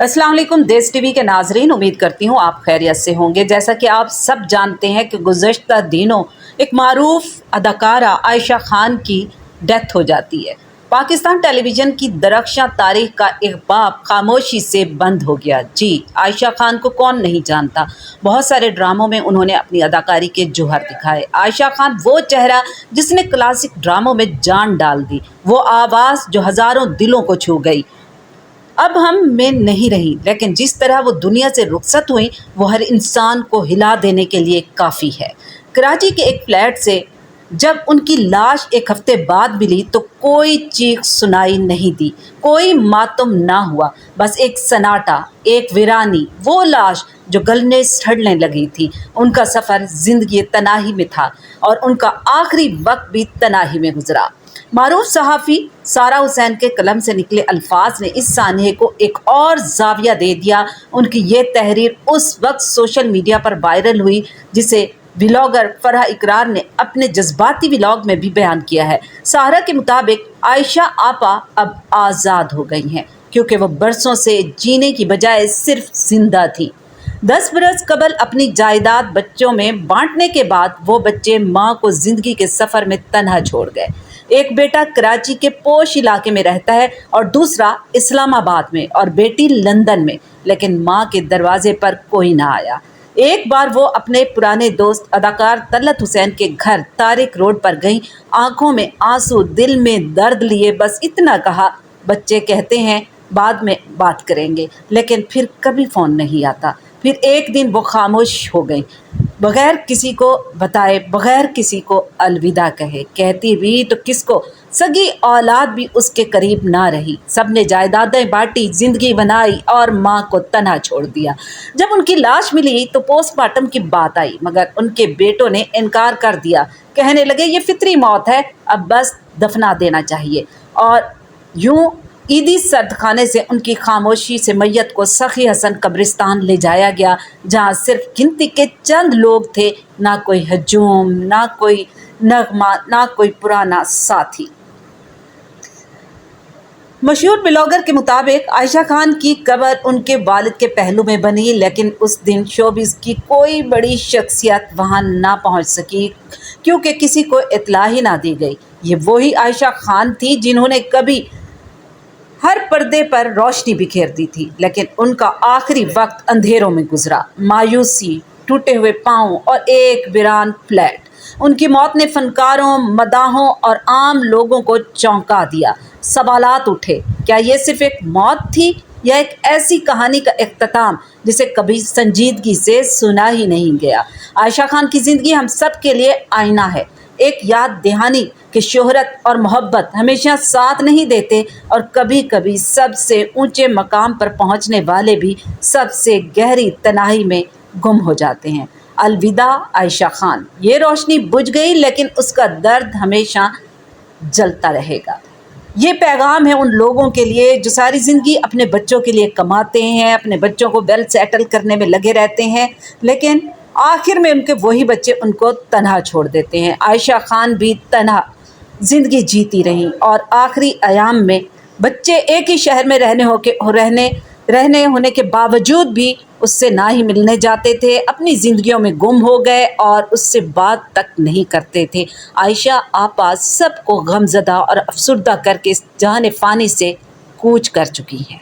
अस्सलाम वालेकुम देश टीवी के नाजरीन, उम्मीद करती हूँ आप खैरियत से होंगे। जैसा कि आप सब जानते हैं कि गुज़श्ता दिनों एक मारूफ अदाकारा आयशा खान की डेथ हो जाती है। पाकिस्तान टेलीविज़न की दरख्शां तारीख का एक बाब खामोशी से बंद हो गया। जी, आयशा खान को कौन नहीं जानता। बहुत सारे ड्रामों में उन्होंने अपनी अदाकारी के जौहर दिखाए। आयशा खान वो चेहरा जिसने क्लासिक ड्रामों में जान डाल दी, वो आवाज़ जो हज़ारों दिलों को छू गई। अब हम में नहीं रही, लेकिन जिस तरह वो दुनिया से रुखसत हुई वो हर इंसान को हिला देने के लिए काफ़ी है। कराची के एक फ्लैट से जब उनकी लाश एक हफ्ते बाद मिली तो कोई चीख सुनाई नहीं दी, कोई मातम ना हुआ, बस एक सन्नाटा, एक वीरानी। वो लाश जो गलने सड़ने लगी थी। उनका सफ़र ज़िंदगी तनाही में था और उनका आखिरी वक्त भी तनाही में गुजरा। मारूफ सहाफ़ी सारा हुसैन के कलम से निकले अल्फाज ने इस सानहे को एक और जाविया दे दिया। उनकी ये तहरीर उस वक्त सोशल मीडिया पर वायरल हुई, जिसे व्लॉगर फरहा इकरार ने अपने जज्बाती व्लॉग में भी बयान किया है। सारा के मुताबिक आयशा आपा अब आज़ाद हो गई हैं, क्योंकि वो बरसों से जीने की बजाय सिर्फ जिंदा थी। 10 बरस कबल अपनी जायदाद बच्चों में बांटने के बाद वो बच्चे माँ को ज़िंदगी के सफ़र में तन्हा छोड़ गए। एक बेटा कराची के पोश इलाके में रहता है और दूसरा इस्लामाबाद में और बेटी लंदन में, लेकिन माँ के दरवाजे पर कोई ना आया। एक बार वो अपने पुराने दोस्त अदाकार तलत हुसैन के घर तारिक रोड पर गई। आंखों में आंसू, दिल में दर्द लिए बस इतना कहा, बच्चे कहते हैं बाद में बात करेंगे, लेकिन फिर कभी फ़ोन नहीं आता। फिर एक दिन वो खामोश हो गई, बग़ैर किसी को बताए, बग़ैर किसी को अलविदा कहे। कहती भी तो किसको, सगी औलाद भी उसके करीब ना रही। सब ने जायदादें बांटी, ज़िंदगी बनाई और माँ को तन्हा छोड़ दिया। जब उनकी लाश मिली तो पोस्टमार्टम की बात आई, मगर उनके बेटों ने इनकार कर दिया। कहने लगे ये फितरी मौत है, अब बस दफना देना चाहिए। और यूं ईदी सर्दखाने से उनकी खामोशी से मैयत को सखी हसन कब्रिस्तान ले जाया गया, जहां सिर्फ गिनती के चंद लोग थे। ना कोई हजूम, ना कोई नगमा, ना कोई पुराना साथी। मशहूर ब्लॉगर के मुताबिक आयशा खान की कब्र उनके वालिद के पहलू में बनी, लेकिन उस दिन शोबिज़ की कोई बड़ी शख्सियत वहां ना पहुंच सकी, क्योंकि किसी को इत्तला ही ना दी गई। ये वही आयशा खान थी जिन्होंने कभी हर पर्दे पर रोशनी बिखेर दी थी, लेकिन उनका आखिरी वक्त अंधेरों में गुजरा। मायूसी, टूटे हुए पाँव और एक वीरान फ्लैट। उनकी मौत ने फनकारों, मदाहों और आम लोगों को चौंका दिया। सवालात उठे, क्या ये सिर्फ एक मौत थी या एक ऐसी कहानी का इख्तिताम जिसे कभी संजीदगी से सुना ही नहीं गया। आयशा खान की ज़िंदगी हम सब के लिए आईना है, एक याद दहानी कि शोहरत और मोहब्बत हमेशा साथ नहीं देते, और कभी कभी सबसे ऊंचे मकाम पर पहुंचने वाले भी सबसे गहरी तनाही में गुम हो जाते हैं। अलविदा आयशा खान। ये रोशनी बुझ गई, लेकिन उसका दर्द हमेशा जलता रहेगा। ये पैगाम है उन लोगों के लिए जो सारी ज़िंदगी अपने बच्चों के लिए कमाते हैं, अपने बच्चों को वेल सेटल करने में लगे रहते हैं, लेकिन आखिर में उनके वही बच्चे उनको तन्हा छोड़ देते हैं। आयशा खान भी तन्हा ज़िंदगी जीती रहीं और आखिरी अयाम में बच्चे एक ही शहर में रहने होने के बावजूद भी उससे ना ही मिलने जाते थे, अपनी ज़िंदगियों में गुम हो गए और उससे बात तक नहीं करते थे। आयशा आपा सबको गमज़दा और अफसुर्दा करके इस जहान फ़ानी से कूच कर चुकी हैं।